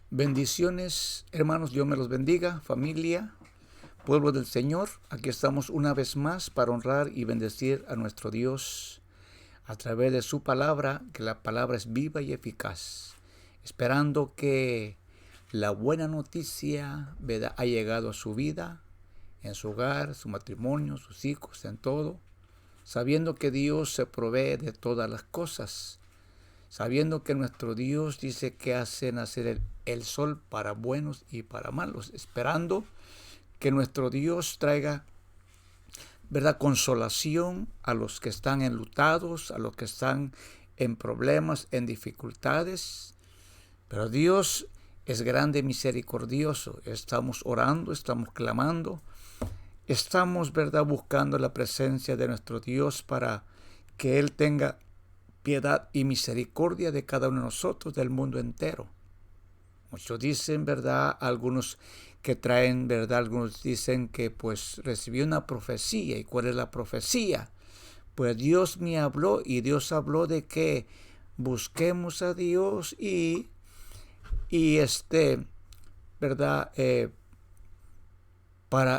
Bendiciones, hermanos, Dios me los bendiga, familia, pueblo del Señor. Aquí estamos una vez más para honrar y bendecir a nuestro Dios a través de su palabra, que la palabra es viva y eficaz, esperando que la buena noticia ha llegado a su vida, en su hogar, su matrimonio, sus hijos, en todo, sabiendo que Dios se provee de todas las cosas, sabiendo que nuestro Dios dice que hace nacer el sol para buenos y para malos, esperando que nuestro Dios traiga, ¿verdad?, consolación a los que están enlutados, a los que están en problemas, en dificultades. Pero Dios es grande y misericordioso. Estamos orando, estamos clamando, estamos, ¿verdad?, buscando la presencia de nuestro Dios para que Él tenga piedad y misericordia de cada uno de nosotros, del mundo entero. Muchos dicen, ¿verdad? Algunos que traen, ¿verdad? Algunos dicen que pues recibió una profecía. ¿Y cuál es la profecía? Pues Dios me habló, y Dios habló de que busquemos a Dios y ¿verdad?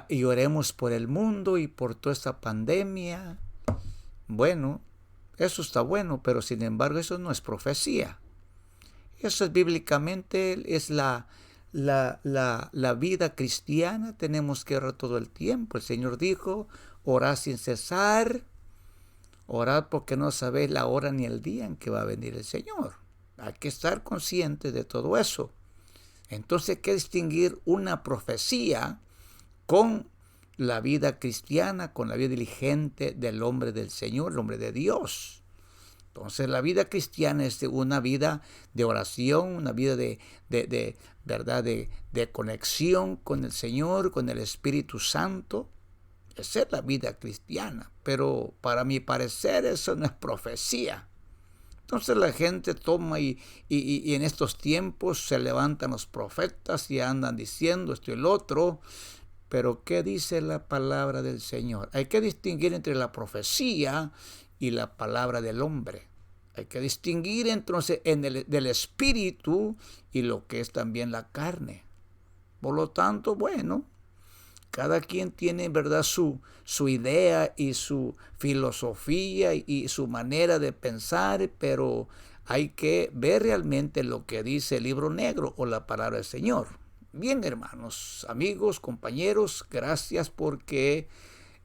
Y oremos por el mundo y por toda esta pandemia. Bueno, eso está bueno, pero sin embargo eso no es profecía. Eso es bíblicamente, es la vida cristiana. Tenemos que orar todo el tiempo. El Señor dijo, orad sin cesar, orad porque no sabéis la hora ni el día en que va a venir el Señor. Hay que estar consciente de todo eso. Entonces hay que distinguir una profecía con la vida cristiana, con la vida diligente del hombre del Señor, el hombre de Dios. Entonces la vida cristiana es una vida de oración, una vida de verdad, de conexión con el Señor, con el Espíritu Santo. Esa es la vida cristiana, pero para mi parecer eso no es profecía. Entonces la gente toma y en estos tiempos se levantan los profetas y andan diciendo esto y lo otro. Pero ¿qué dice la palabra del Señor? Hay que distinguir entre la profecía y la palabra del hombre. Hay que distinguir entonces del espíritu y lo que es también la carne. Por lo tanto, bueno, cada quien tiene, ¿verdad?, su idea y su filosofía y su manera de pensar, pero hay que ver realmente lo que dice el libro negro o la palabra del Señor. Bien, hermanos, amigos, compañeros, gracias porque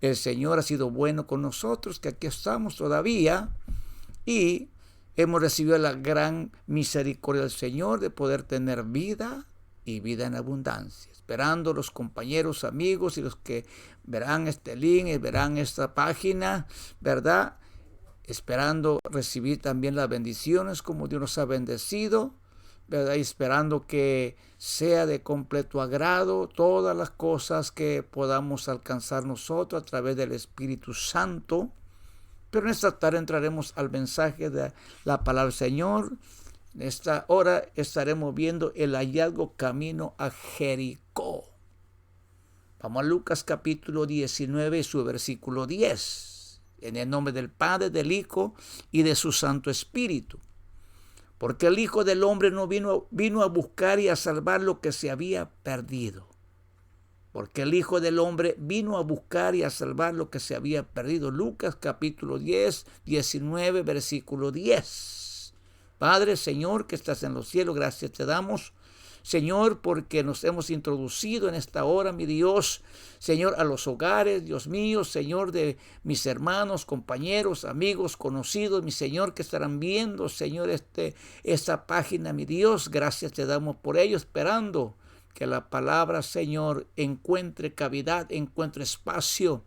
el Señor ha sido bueno con nosotros, que aquí estamos todavía y hemos recibido la gran misericordia del Señor de poder tener vida y vida en abundancia. Esperando los compañeros, amigos y los que verán este link y verán esta página, ¿verdad? Esperando recibir también las bendiciones como Dios nos ha bendecido, ¿verdad? Y esperando que sea de completo agrado todas las cosas que podamos alcanzar nosotros a través del Espíritu Santo. Pero en esta tarde entraremos al mensaje de la palabra del Señor. En esta hora estaremos viendo el hallazgo camino a Jericó. Vamos a Lucas capítulo 19, su versículo 10. En el nombre del Padre, del Hijo y de su Santo Espíritu. Porque el Hijo del Hombre no vino a buscar y a salvar lo que se había perdido. Porque el Hijo del Hombre vino a buscar y a salvar lo que se había perdido. Lucas capítulo 10, 19, versículo 10. Padre, Señor, que estás en los cielos, gracias te damos, Señor, porque nos hemos introducido en esta hora, mi Dios, Señor, a los hogares, Dios mío, Señor, de mis hermanos, compañeros, amigos, conocidos, mi Señor, que estarán viendo, Señor, esta página, mi Dios, gracias te damos por ello, esperando que la palabra, Señor, encuentre cavidad, encuentre espacio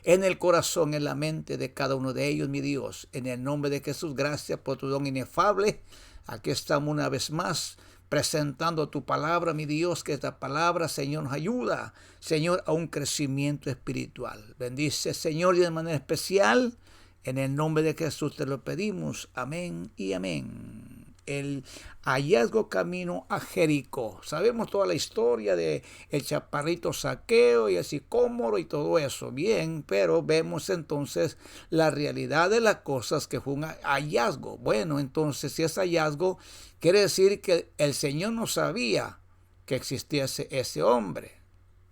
en el corazón, en la mente de cada uno de ellos, mi Dios. En el nombre de Jesús, gracias por tu don inefable. Aquí estamos una vez más presentando tu palabra, mi Dios, que esta palabra, Señor, nos ayuda, Señor, a un crecimiento espiritual. Bendice, Señor, y de manera especial, en el nombre de Jesús te lo pedimos. Amén y amén. el hallazgo camino a Jericó. Sabemos toda la historia de el chaparrito Zaqueo y el sicómoro y todo eso. Bien, pero vemos entonces la realidad de las cosas, que fue un hallazgo. Bueno, entonces si es hallazgo, quiere decir que el Señor no sabía que existía ese hombre.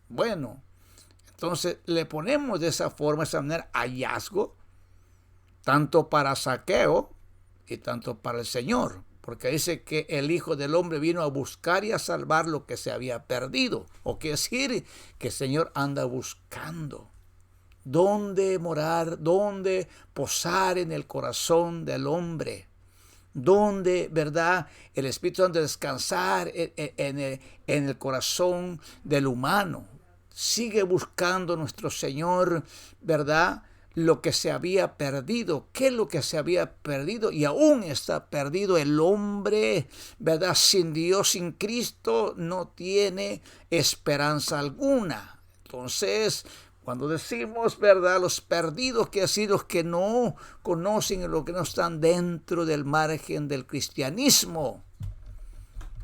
Bueno, entonces le ponemos de esa forma, de esa manera, hallazgo, tanto para Zaqueo y tanto para el Señor, porque dice que el Hijo del Hombre vino a buscar y a salvar lo que se había perdido. O quiere decir que el Señor anda buscando dónde morar, dónde posar en el corazón del hombre, donde, ¿verdad?, el Espíritu anda a descansar en el corazón del humano. Sigue buscando nuestro Señor, ¿verdad?, lo que se había perdido. ¿Qué es lo que se había perdido? Y aún está perdido el hombre, ¿verdad? Sin Dios, sin Cristo, no tiene esperanza alguna. Entonces, cuando decimos, ¿verdad?, los perdidos, que así los que no conocen, los que no están dentro del margen del cristianismo.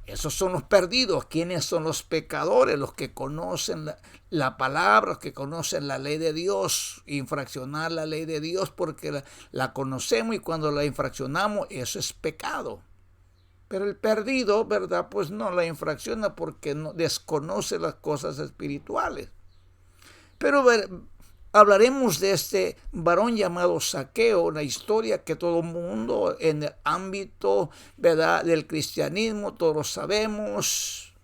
Esos son los perdidos. ¿Quiénes son los pecadores? Los que conocen la palabra, los que conocen la ley de Dios. Infraccionar la ley de Dios porque la conocemos, y cuando la infraccionamos, eso es pecado. Pero el perdido, ¿verdad?, pues no la infracciona porque no desconoce las cosas espirituales. Pero hablaremos de este varón llamado Zaqueo, una historia que todo el mundo en el ámbito, ¿verdad?, del cristianismo, todos lo sabemos.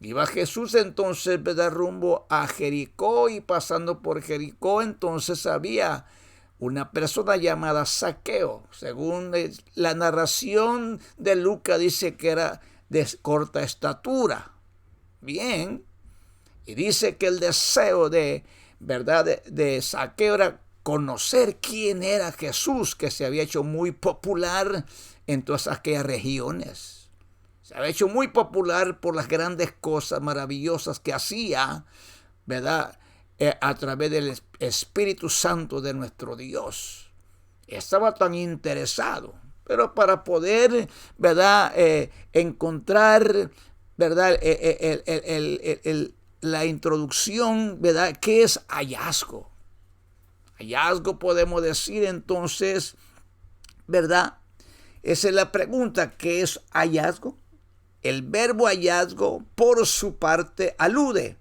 Iba Jesús entonces, ¿verdad?, rumbo a Jericó, y pasando por Jericó entonces había una persona llamada Zaqueo. Según la narración de Lucas, dice que era de corta estatura. Bien, y dice que el deseo ¿verdad?, de Zaqueo era conocer quién era Jesús, que se había hecho muy popular en todas aquellas regiones. Se había hecho muy popular por las grandes cosas maravillosas que hacía, ¿verdad?, a través del Espíritu Santo de nuestro Dios. Estaba tan interesado, pero para poder, ¿verdad?, encontrar, ¿verdad?, la introducción, ¿verdad?, ¿qué es hallazgo? Hallazgo, podemos decir entonces, ¿verdad? Esa es la pregunta, ¿qué es hallazgo? El verbo hallazgo, por su parte, alude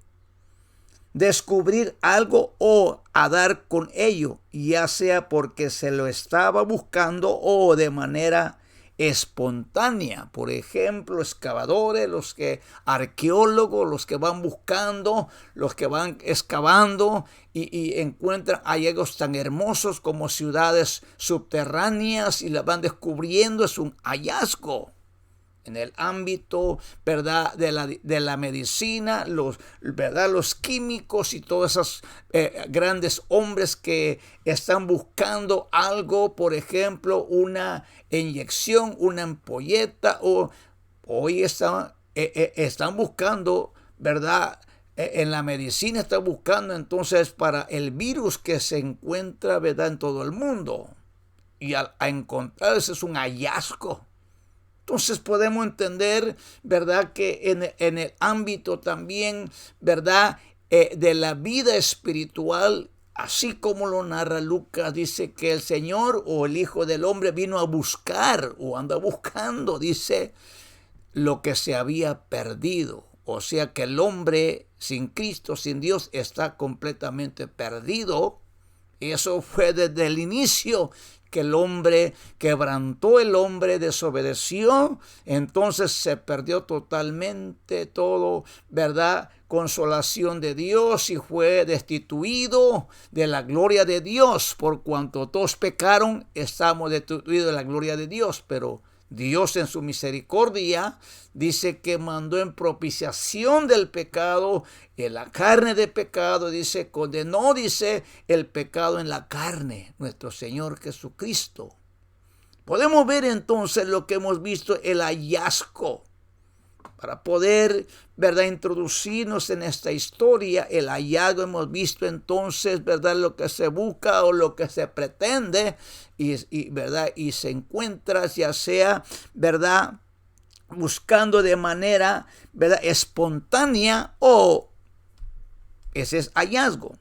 descubrir algo o a dar con ello, ya sea porque se lo estaba buscando o de manera espontánea. Por ejemplo, excavadores, arqueólogos, los que van buscando, los que van excavando y encuentran hallazgos tan hermosos como ciudades subterráneas y las van descubriendo. Es un hallazgo. En el ámbito, ¿verdad?, de la medicina, ¿verdad?, los químicos y todos esos grandes hombres que están buscando algo, por ejemplo, una inyección, una ampolleta, o hoy están buscando, ¿verdad?, en la medicina están buscando entonces para el virus que se encuentra, ¿verdad?, en todo el mundo. Y al encontrarse es un hallazgo. Entonces podemos entender, ¿verdad?, que en el ámbito también, ¿verdad?, de la vida espiritual, así como lo narra Lucas, dice que el Señor o el Hijo del Hombre vino a buscar o anda buscando, dice, lo que se había perdido. O sea que el hombre sin Cristo, sin Dios, está completamente perdido. Y eso fue desde el inicio, que el hombre quebrantó, el hombre desobedeció, entonces se perdió totalmente todo, ¿verdad?, consolación de Dios, y fue destituido de la gloria de Dios. Por cuanto todos pecaron, estamos destituidos de la gloria de Dios. Pero Dios, en su misericordia, dice que mandó en propiciación del pecado, en la carne de pecado, dice, condenó, dice, el pecado en la carne, nuestro Señor Jesucristo. Podemos ver entonces lo que hemos visto, el hallazgo. Para poder, ¿verdad?, introducirnos en esta historia, el hallazgo hemos visto entonces, ¿verdad?, lo que se busca o lo que se pretende ¿verdad?, y se encuentra, ya sea, ¿verdad?, buscando de manera, ¿verdad?, espontánea o ese es hallazgo.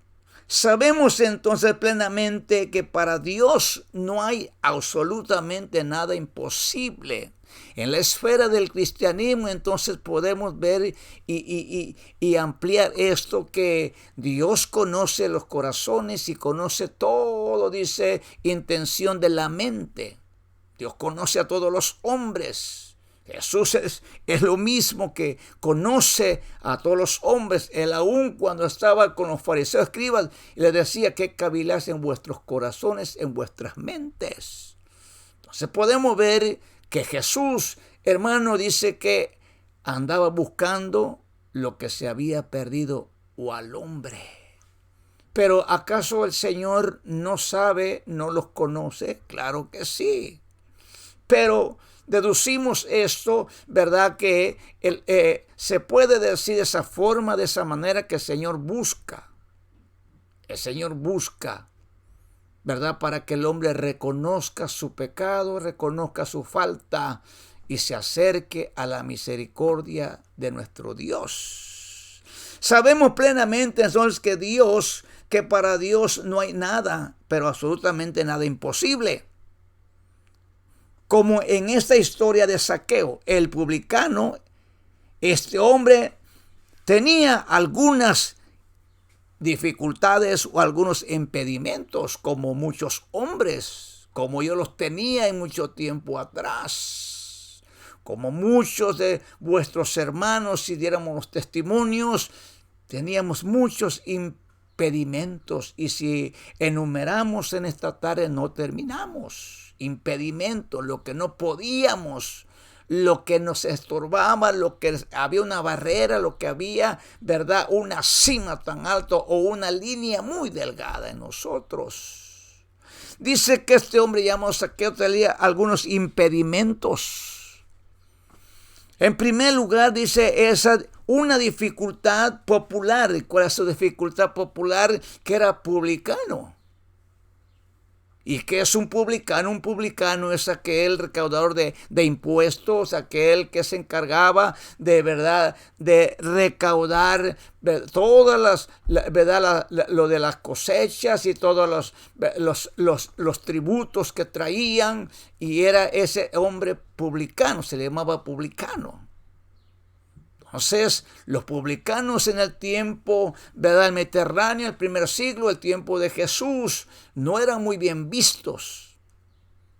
Sabemos entonces plenamente que para Dios no hay absolutamente nada imposible. En la esfera del cristianismo entonces podemos ver y ampliar esto, que Dios conoce los corazones y conoce todo, dice, intención de la mente. Dios conoce a todos los hombres. Jesús es lo mismo, que conoce a todos los hombres. Él aún cuando estaba con los fariseos escribas, les decía que cavilas en vuestros corazones, en vuestras mentes. Entonces podemos ver que Jesús, hermano, dice que andaba buscando lo que se había perdido o al hombre. Pero ¿acaso el Señor no sabe, no los conoce? Claro que sí. Pero deducimos esto, ¿verdad?, que se puede decir de esa forma, de esa manera, que el Señor busca, ¿verdad?, para que el hombre reconozca su pecado, reconozca su falta y se acerque a la misericordia de nuestro Dios. Sabemos plenamente entonces que para Dios no hay nada, pero absolutamente nada imposible. Como en esta historia de Zaqueo, el publicano, este hombre tenía algunas dificultades o algunos impedimentos, como muchos hombres, como yo los tenía en mucho tiempo atrás, como muchos de vuestros hermanos, si diéramos los testimonios, teníamos muchos impedimentos, y si enumeramos en esta tarde no terminamos. Impedimentos, lo que no podíamos, lo que nos estorbaba, lo que había una barrera, lo que había, ¿verdad?, una cima tan alta o una línea muy delgada en nosotros. Dice que este hombre llamado Zaqueo tenía algunos impedimentos. En primer lugar, dice, una dificultad popular. ¿Cuál es su dificultad popular? Que era publicano. ¿Y qué es un publicano? Un publicano es aquel recaudador de impuestos, aquel que se encargaba de, ¿verdad?, de recaudar todas lo de las cosechas y todos los tributos que traían, y era ese hombre publicano, se le llamaba publicano. Entonces, los publicanos en el tiempo, ¿verdad?, el Mediterráneo, el primer siglo, el tiempo de Jesús, no eran muy bien vistos.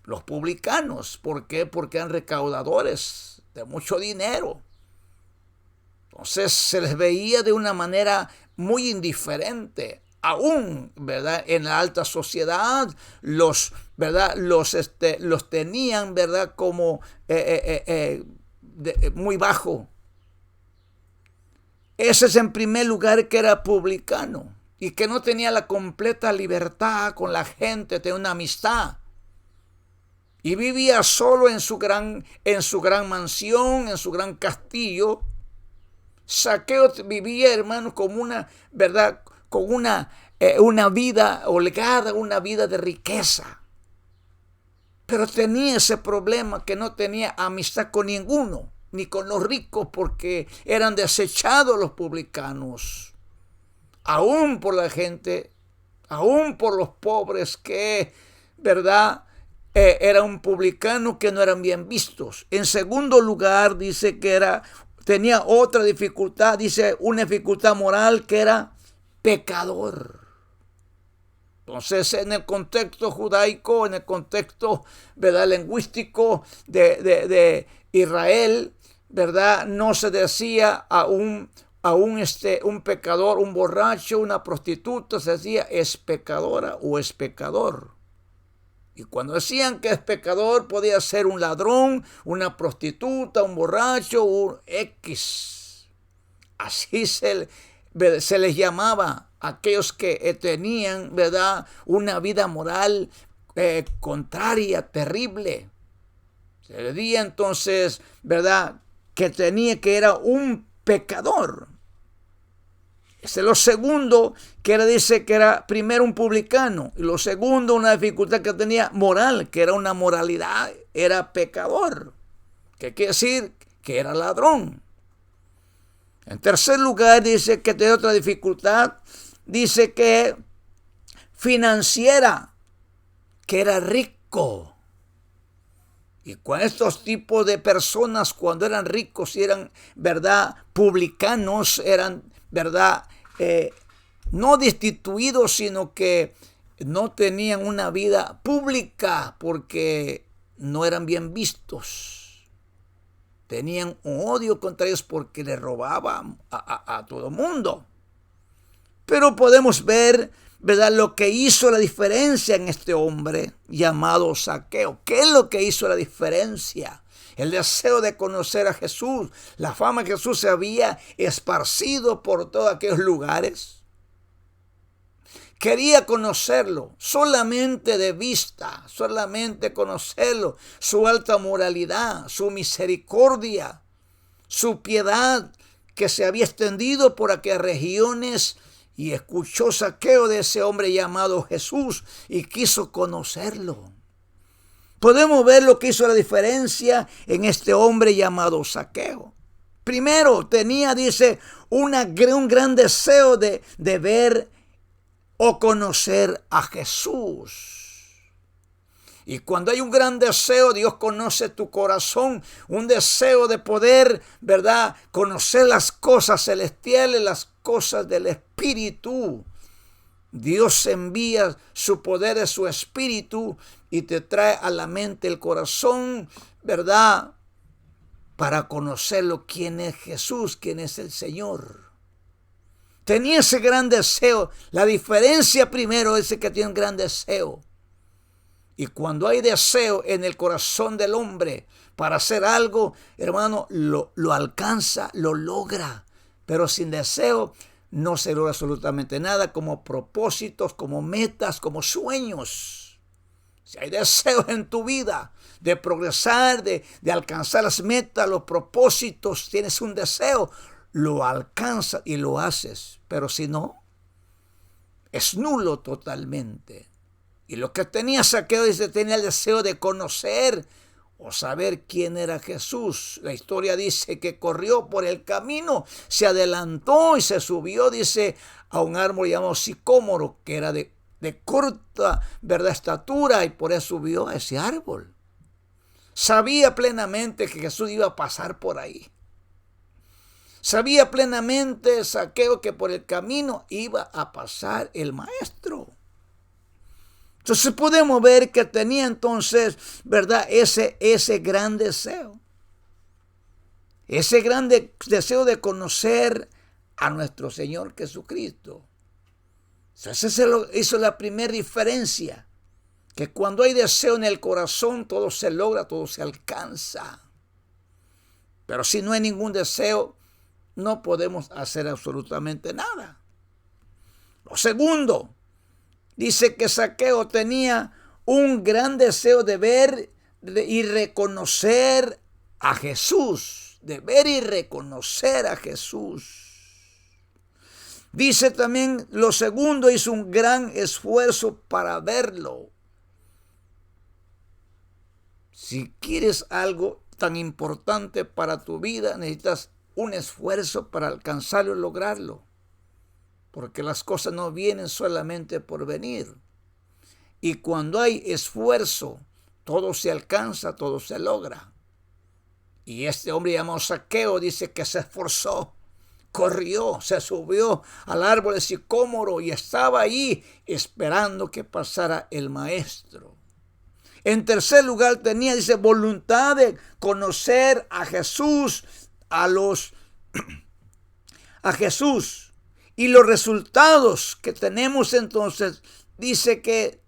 Los publicanos, ¿por qué? Porque eran recaudadores de mucho dinero. Entonces, se les veía de una manera muy indiferente. Aún, ¿verdad?, en la alta sociedad, ¿verdad?, los tenían, ¿verdad?, como muy bajo. Ese es en primer lugar, que era publicano y que no tenía la completa libertad con la gente, tenía una amistad. Y vivía solo en su gran mansión, en su gran castillo. Zaqueo vivía, hermano, como una, ¿verdad?, con una vida holgada, una vida de riqueza. Pero tenía ese problema, que no tenía amistad con ninguno, ni con los ricos, porque eran desechados los publicanos, aún por la gente, aún por los pobres, que, ¿verdad?, era un publicano, que no eran bien vistos. En segundo lugar, dice que tenía otra dificultad, dice una dificultad moral, que era pecador. Entonces, en el contexto judaico, en el contexto, ¿verdad?, lingüístico de Israel, ¿verdad?, no se decía a un pecador, un borracho, una prostituta, se decía es pecadora o es pecador. Y cuando decían que es pecador, podía ser un ladrón, una prostituta, un borracho, un X. Así se les llamaba a aquellos que tenían, ¿verdad?, una vida moral contraria, terrible. Se le decía entonces, ¿verdad?, que tenía, que era un pecador. Ese es lo segundo, que era, dice que era primero un publicano. Y lo segundo, una dificultad que tenía moral, que era una moralidad, era pecador. ¿Qué quiere decir? Que era ladrón. En tercer lugar, dice que tenía otra dificultad, dice que financiera, que era rico. Y con estos tipos de personas, cuando eran ricos y eran, ¿verdad?, publicanos, eran, ¿verdad?, no destituidos, sino que no tenían una vida pública porque no eran bien vistos. Tenían un odio contra ellos porque le robaban a todo mundo. Pero podemos ver, ¿verdad?, lo que hizo la diferencia en este hombre llamado Zaqueo. ¿Qué es lo que hizo la diferencia? El deseo de conocer a Jesús. La fama de Jesús se había esparcido por todos aquellos lugares. Quería conocerlo, solamente de vista, solamente conocerlo, su alta moralidad, su misericordia, su piedad que se había extendido por aquellas regiones. Y escuchó Zaqueo de ese hombre llamado Jesús y quiso conocerlo. Podemos ver lo que hizo la diferencia en este hombre llamado Zaqueo. Primero, tenía, dice, un gran deseo de ver o conocer a Jesús. Y cuando hay un gran deseo, Dios conoce tu corazón, un deseo de poder, ¿verdad?, conocer las cosas celestiales, las cosas del Espíritu. Dios envía su poder de su Espíritu y te trae a la mente el corazón, ¿verdad?, para conocerlo, quién es Jesús, quién es el Señor. Tenía ese gran deseo. La diferencia primero es que tiene un gran deseo. Y cuando hay deseo en el corazón del hombre para hacer algo, hermano, lo alcanza, lo logra. Pero sin deseo no se logra absolutamente nada, como propósitos, como metas, como sueños. Si hay deseo en tu vida de progresar, de alcanzar las metas, los propósitos, tienes un deseo, lo alcanzas y lo haces. Pero si no, es nulo totalmente. Y lo que tenía Zaqueo, dice, tenía el deseo de conocer o saber quién era Jesús. La historia dice que corrió por el camino, se adelantó y se subió, dice, a un árbol llamado sicómoro, que era de corta, ¿verdad?, estatura, y por eso subió a ese árbol. Sabía plenamente que Jesús iba a pasar por ahí. Sabía plenamente Zaqueo que por el camino iba a pasar el maestro. Entonces podemos ver que tenía entonces, ¿verdad?, ese gran deseo. Ese gran deseo de conocer a nuestro Señor Jesucristo. Entonces eso hizo la primera diferencia. Que cuando hay deseo en el corazón, todo se logra, todo se alcanza. Pero si no hay ningún deseo, no podemos hacer absolutamente nada. Lo segundo, dice que Zaqueo tenía un gran deseo de ver y reconocer a Jesús. De ver y reconocer a Jesús. Dice también, lo segundo, hizo un gran esfuerzo para verlo. Si quieres algo tan importante para tu vida, necesitas un esfuerzo para alcanzarlo y lograrlo. Porque las cosas no vienen solamente por venir. Y cuando hay esfuerzo, todo se alcanza, todo se logra. Y este hombre llamado Zaqueo dice que se esforzó, corrió, se subió al árbol de sicómoro y estaba ahí esperando que pasara el maestro. En tercer lugar tenía, dice, voluntad de conocer a Jesús, a Jesús. Y los resultados que tenemos entonces, dice que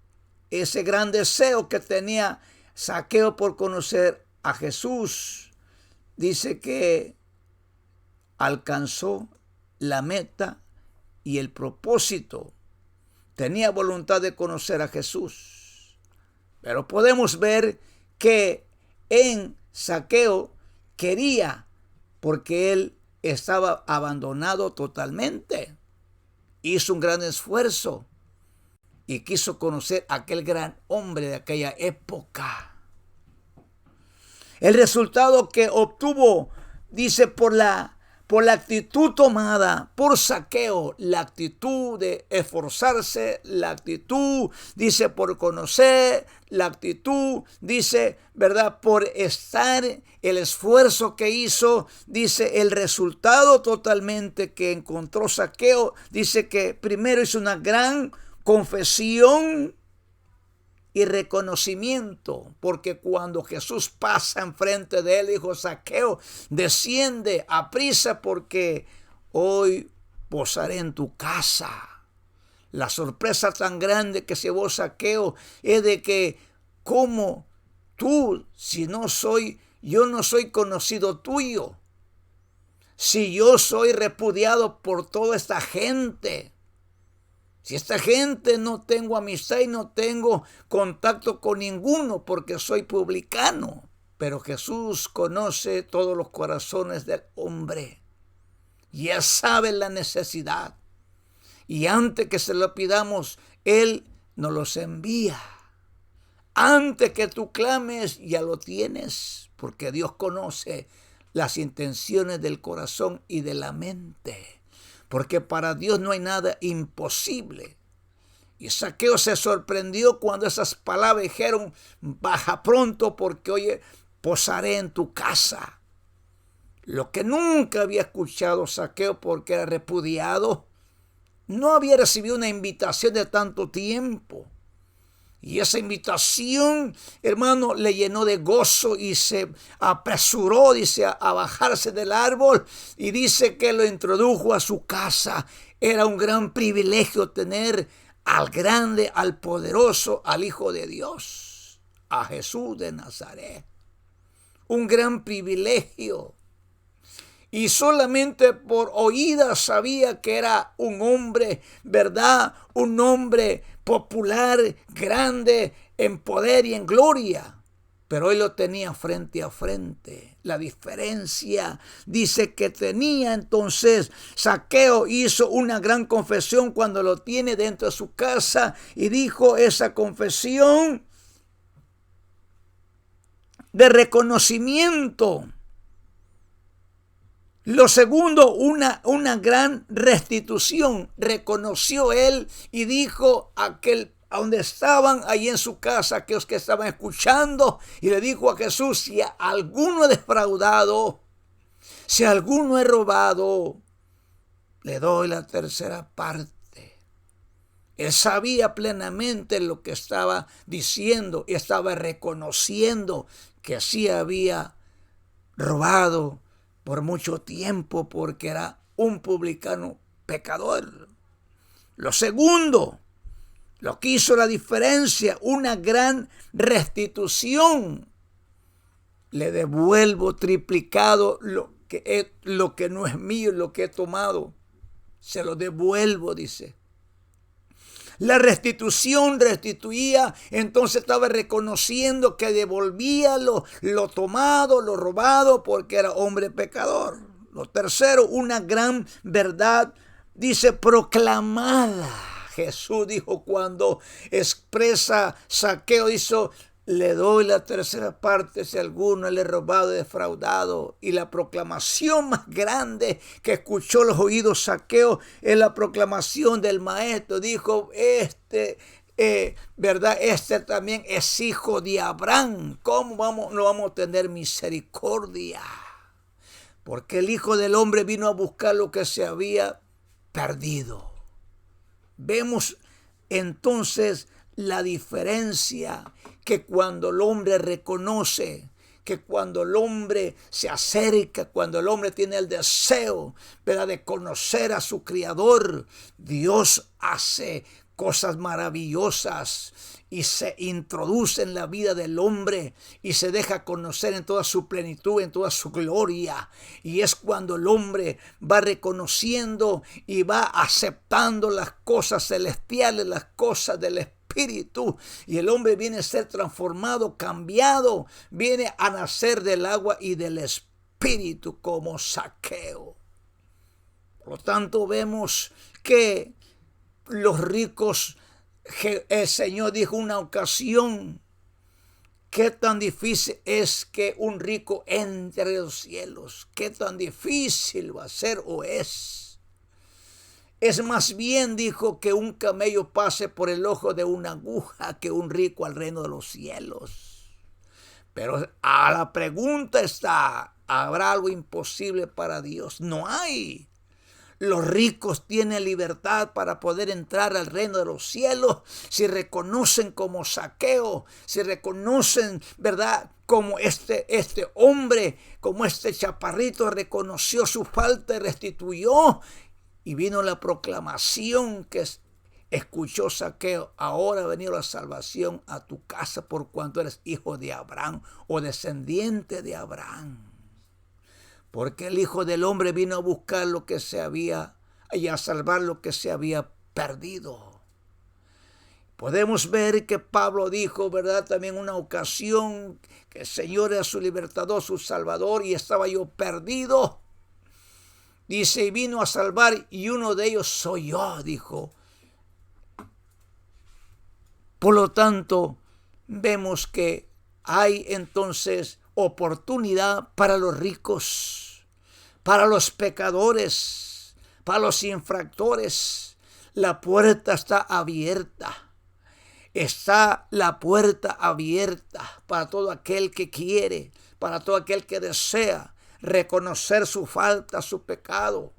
ese gran deseo que tenía Zaqueo por conocer a Jesús, dice que alcanzó la meta y el propósito. Tenía voluntad de conocer a Jesús. Pero podemos ver que en Zaqueo quería porque él estaba abandonado totalmente. Hizo un gran esfuerzo y quiso conocer a aquel gran hombre de aquella época. El resultado que obtuvo, dice, por la actitud tomada por Zaqueo, la actitud de esforzarse, la actitud, dice, por conocer, la actitud, dice, ¿verdad?, por estar, el esfuerzo que hizo, dice, el resultado totalmente que encontró Zaqueo, dice que primero hizo una gran confesión y reconocimiento, porque cuando Jesús pasa enfrente de él, dijo: Zaqueo, desciende aprisa, porque hoy posaré en tu casa. La sorpresa tan grande que se llevó Zaqueo es de que, ¿cómo tú, si yo no soy conocido tuyo? Si yo soy repudiado por toda esta gente. Si esta gente no tengo amistad y no tengo contacto con ninguno porque soy publicano. Pero Jesús conoce todos los corazones del hombre. Y Él sabe la necesidad. Y antes que se lo pidamos, Él nos los envía. Antes que tú clames, ya lo tienes. Porque Dios conoce las intenciones del corazón y de la mente. Porque para Dios no hay nada imposible. Y Zaqueo se sorprendió cuando esas palabras dijeron: baja pronto, porque oye, posaré en tu casa. Lo que nunca había escuchado Zaqueo, porque era repudiado, no había recibido una invitación de tanto tiempo. Y esa invitación, hermano, le llenó de gozo y se apresuró, dice, a bajarse del árbol. Y dice que lo introdujo a su casa. Era un gran privilegio tener al grande, al poderoso, al Hijo de Dios, a Jesús de Nazaret. Un gran privilegio. Y solamente por oídas sabía que era un hombre, ¿verdad? Un hombre popular, grande, en poder y en gloria. Pero hoy lo tenía frente a frente. La diferencia, dice, que tenía entonces Zaqueo, hizo una gran confesión cuando lo tiene dentro de su casa, y dijo esa confesión de reconocimiento. Lo segundo, una gran restitución. Reconoció él y dijo a donde estaban, ahí en su casa, aquellos que estaban escuchando, y le dijo a Jesús: si alguno he defraudado, si alguno he robado, le doy la tercera parte. Él sabía plenamente lo que estaba diciendo y estaba reconociendo que sí había robado por mucho tiempo, porque era un publicano pecador. Lo segundo, lo que hizo la diferencia, una gran restitución. Le devuelvo triplicado lo que no es mío, lo que he tomado. Se lo devuelvo, dice. La restitución restituía, entonces estaba reconociendo que devolvía lo tomado, lo robado, porque era hombre pecador. Lo tercero, una gran verdad, dice, proclamada. Jesús dijo cuando expresa Zaqueo, hizo: le doy la tercera parte si alguno le he robado y defraudado. Y la proclamación más grande que escuchó los oídos Zaqueo es la proclamación del maestro. Dijo: ¿verdad? Este también es hijo de Abraham. ¿Cómo no vamos a tener misericordia? Porque el Hijo del Hombre vino a buscar lo que se había perdido. Vemos entonces la diferencia, que cuando el hombre reconoce, que cuando el hombre se acerca, cuando el hombre tiene el deseo, ¿verdad?, de conocer a su Creador, Dios hace cosas maravillosas y se introduce en la vida del hombre y se deja conocer en toda su plenitud, en toda su gloria. Y es cuando el hombre va reconociendo y va aceptando las cosas celestiales, las cosas del Espíritu, y el hombre viene a ser transformado, cambiado, viene a nacer del agua y del Espíritu. espíritu como Zaqueo. Por lo tanto, vemos que los ricos, el Señor dijo una ocasión, qué tan difícil es que un rico entre a los cielos. Qué tan difícil va a ser o es. Es más bien, dijo, que un camello pase por el ojo de una aguja que un rico al reino de los cielos. Pero a la pregunta está, ¿habrá algo imposible para Dios? No hay. Los ricos tienen libertad para poder entrar al reino de los cielos si reconocen como Zaqueo, si reconocen, ¿verdad?, como este hombre, como este chaparrito reconoció su falta y restituyó. Y vino la proclamación que escuchó Zaqueo: ahora ha venido la salvación a tu casa por cuanto eres hijo de Abraham o descendiente de Abraham. Porque el Hijo del Hombre vino a buscar lo que se había y a salvar lo que se había perdido. Podemos ver que Pablo dijo, ¿verdad?, también una ocasión, que el Señor era su libertador, su salvador, y estaba yo perdido. Dice, y vino a salvar, y uno de ellos soy yo, dijo. Por lo tanto, vemos que hay entonces oportunidad para los ricos, para los pecadores, para los infractores. La puerta está abierta. Está la puerta abierta para todo aquel que quiere, para todo aquel que desea reconocer su falta, su pecado.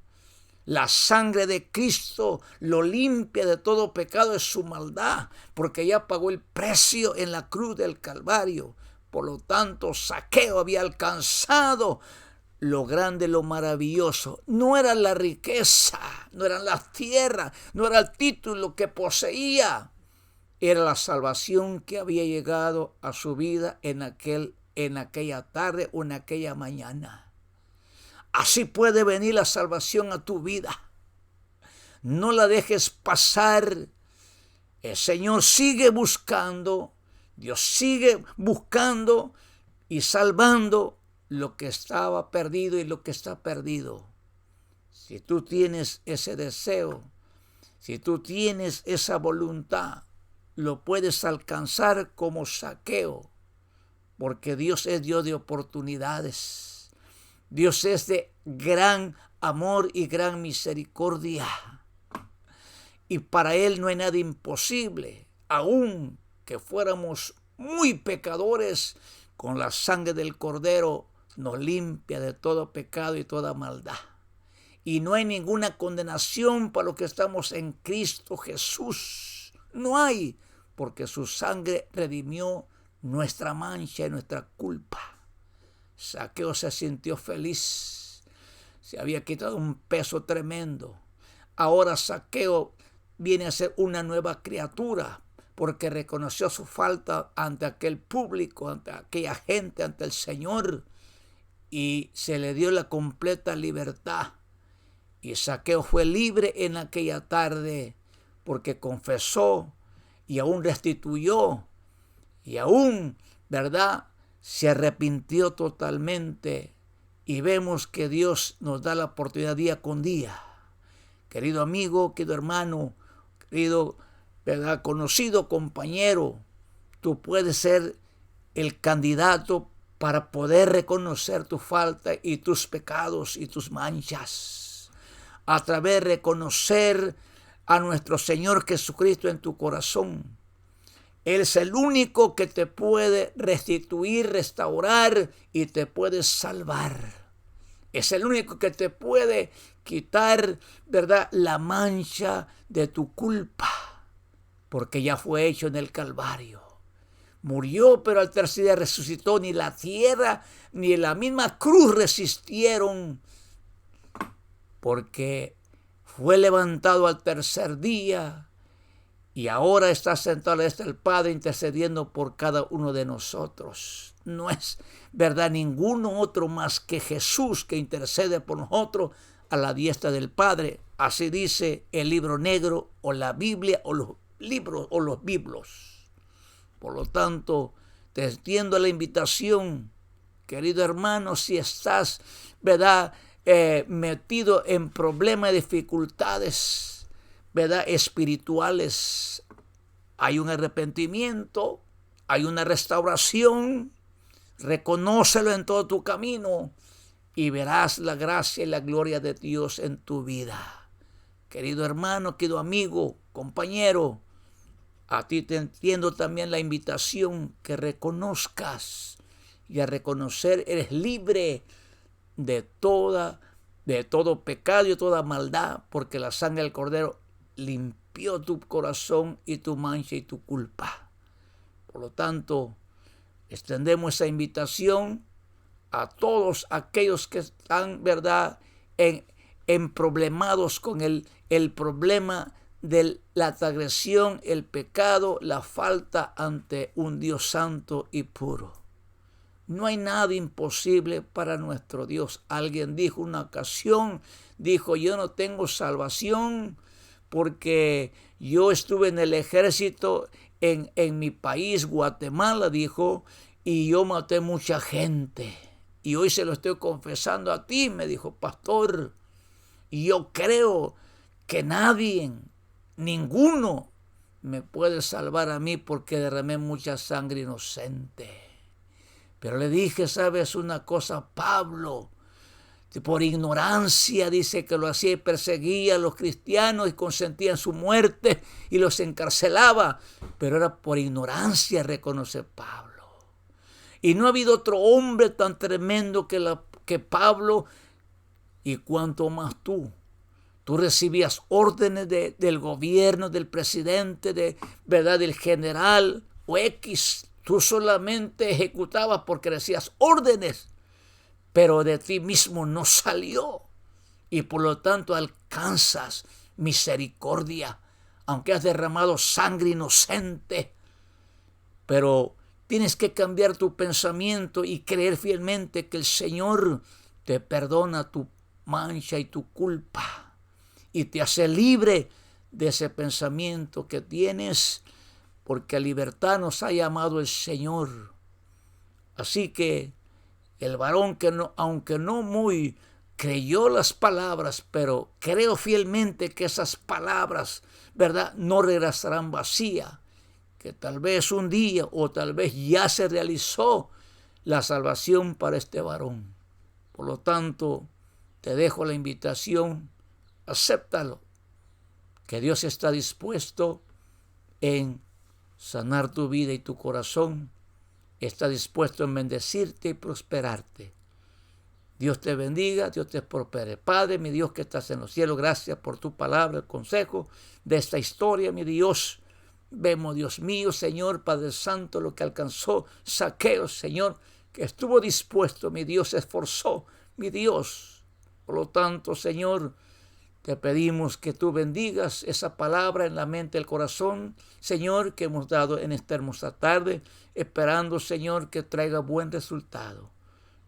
La sangre de Cristo lo limpia de todo pecado, es su maldad, porque ya pagó el precio en la cruz del Calvario. Por lo tanto, Zaqueo había alcanzado lo grande, lo maravilloso. No era la riqueza, no eran las tierras, no era el título que poseía. Era la salvación que había llegado a su vida en aquella tarde o en aquella mañana. Así puede venir la salvación a tu vida. No la dejes pasar. El Señor sigue buscando. Dios sigue buscando y salvando lo que estaba perdido y lo que está perdido. Si tú tienes ese deseo, si tú tienes esa voluntad, lo puedes alcanzar como Zaqueo, porque Dios es Dios de oportunidades. Dios es de gran amor y gran misericordia. Y para Él no hay nada imposible, aun que fuéramos muy pecadores, con la sangre del Cordero nos limpia de todo pecado y toda maldad. Y no hay ninguna condenación para los que estamos en Cristo Jesús. No hay, porque su sangre redimió nuestra mancha y nuestra culpa. Zaqueo se sintió feliz. Se había quitado un peso tremendo. Ahora Zaqueo viene a ser una nueva criatura, porque reconoció su falta ante aquel público, ante aquella gente, ante el Señor, y se le dio la completa libertad. Y Zaqueo fue libre en aquella tarde, porque confesó y aún restituyó, y aún, ¿verdad?, se arrepintió totalmente. Y vemos que Dios nos da la oportunidad día con día. Querido amigo, querido hermano, querido, ¿verdad?, conocido compañero, tú puedes ser el candidato para poder reconocer tu falta y tus pecados y tus manchas. A través de reconocer a nuestro Señor Jesucristo en tu corazón. Él es el único que te puede restituir, restaurar y te puede salvar. Es el único que te puede quitar, ¿verdad?, la mancha de tu culpa, porque ya fue hecho en el Calvario. Murió, pero al tercer día resucitó. Ni la tierra ni la misma cruz resistieron, porque fue levantado al tercer día y ahora está sentado a la diestra del Padre intercediendo por cada uno de nosotros. No es, ¿verdad?, ninguno otro más que Jesús que intercede por nosotros a la diestra del Padre. Así dice el libro negro o la Biblia o los libros o los biblos. Por lo tanto, te extiendo la invitación Querido hermano, si estás, ¿verdad?, metido en problemas, dificultades, ¿verdad?, espirituales, hay un arrepentimiento, hay una restauración. Reconócelo en todo tu camino y verás la gracia y la gloria de Dios en tu vida. Querido hermano, querido amigo, compañero, a ti te entiendo también la invitación que reconozcas, y a reconocer eres libre de todo pecado y toda maldad, porque la sangre del Cordero limpió tu corazón y tu mancha y tu culpa. Por lo tanto, extendemos esa invitación a todos aquellos que están, ¿verdad?, en problemados con el problema de la transgresión, el pecado, la falta ante un Dios santo y puro. No hay nada imposible para nuestro Dios. Alguien dijo una ocasión, dijo, yo no tengo salvación porque yo estuve en el ejército en mi país, Guatemala, dijo, y yo maté mucha gente. Y hoy se lo estoy confesando a ti, me dijo, pastor. Y yo creo que nadie, ninguno, me puede salvar a mí porque derramé mucha sangre inocente. Pero le dije, ¿sabes una cosa, Pablo? Por ignorancia, dice que lo hacía y perseguía a los cristianos y consentía en su muerte y los encarcelaba. Pero era por ignorancia, reconoce Pablo. Y no ha habido otro hombre tan tremendo que Pablo, y cuanto más tú. Tú recibías órdenes del gobierno, del presidente, ¿verdad?, del general o X. Tú solamente ejecutabas porque recibías órdenes, pero de ti mismo no salió. Y por lo tanto alcanzas misericordia, aunque has derramado sangre inocente. Pero tienes que cambiar tu pensamiento y creer fielmente que el Señor te perdona tu mancha y tu culpa y te hace libre de ese pensamiento que tienes, porque a libertad nos ha llamado el Señor. Así que el varón que no, aunque no muy creyó las palabras, pero creo fielmente que esas palabras, ¿verdad?, no regresarán vacías, que tal vez un día o tal vez ya se realizó la salvación para este varón. Por lo tanto, te dejo la invitación, acéptalo, que Dios está dispuesto en sanar tu vida y tu corazón, está dispuesto en bendecirte y prosperarte. Dios te bendiga, Dios te prospere. Padre, mi Dios que estás en los cielos, gracias por tu palabra, el consejo de esta historia, mi Dios. Vemos, Dios mío, Señor, Padre Santo, lo que alcanzó Zaqueo, Señor, que estuvo dispuesto, mi Dios, se esforzó, mi Dios. Por lo tanto, Señor, te pedimos que tú bendigas esa palabra en la mente, el corazón, Señor, que hemos dado en esta hermosa tarde, esperando, Señor, que traiga buen resultado.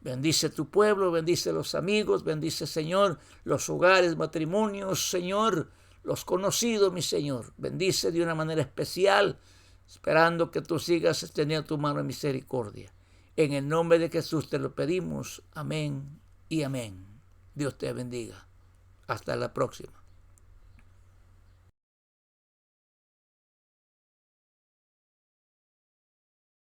Bendice tu pueblo, bendice los amigos, bendice, Señor, los hogares, matrimonios, Señor, los conocidos, mi Señor. Bendice de una manera especial, esperando que tú sigas extendiendo tu mano de misericordia. En el nombre de Jesús te lo pedimos. Amén y amén. Dios te bendiga. Hasta la próxima.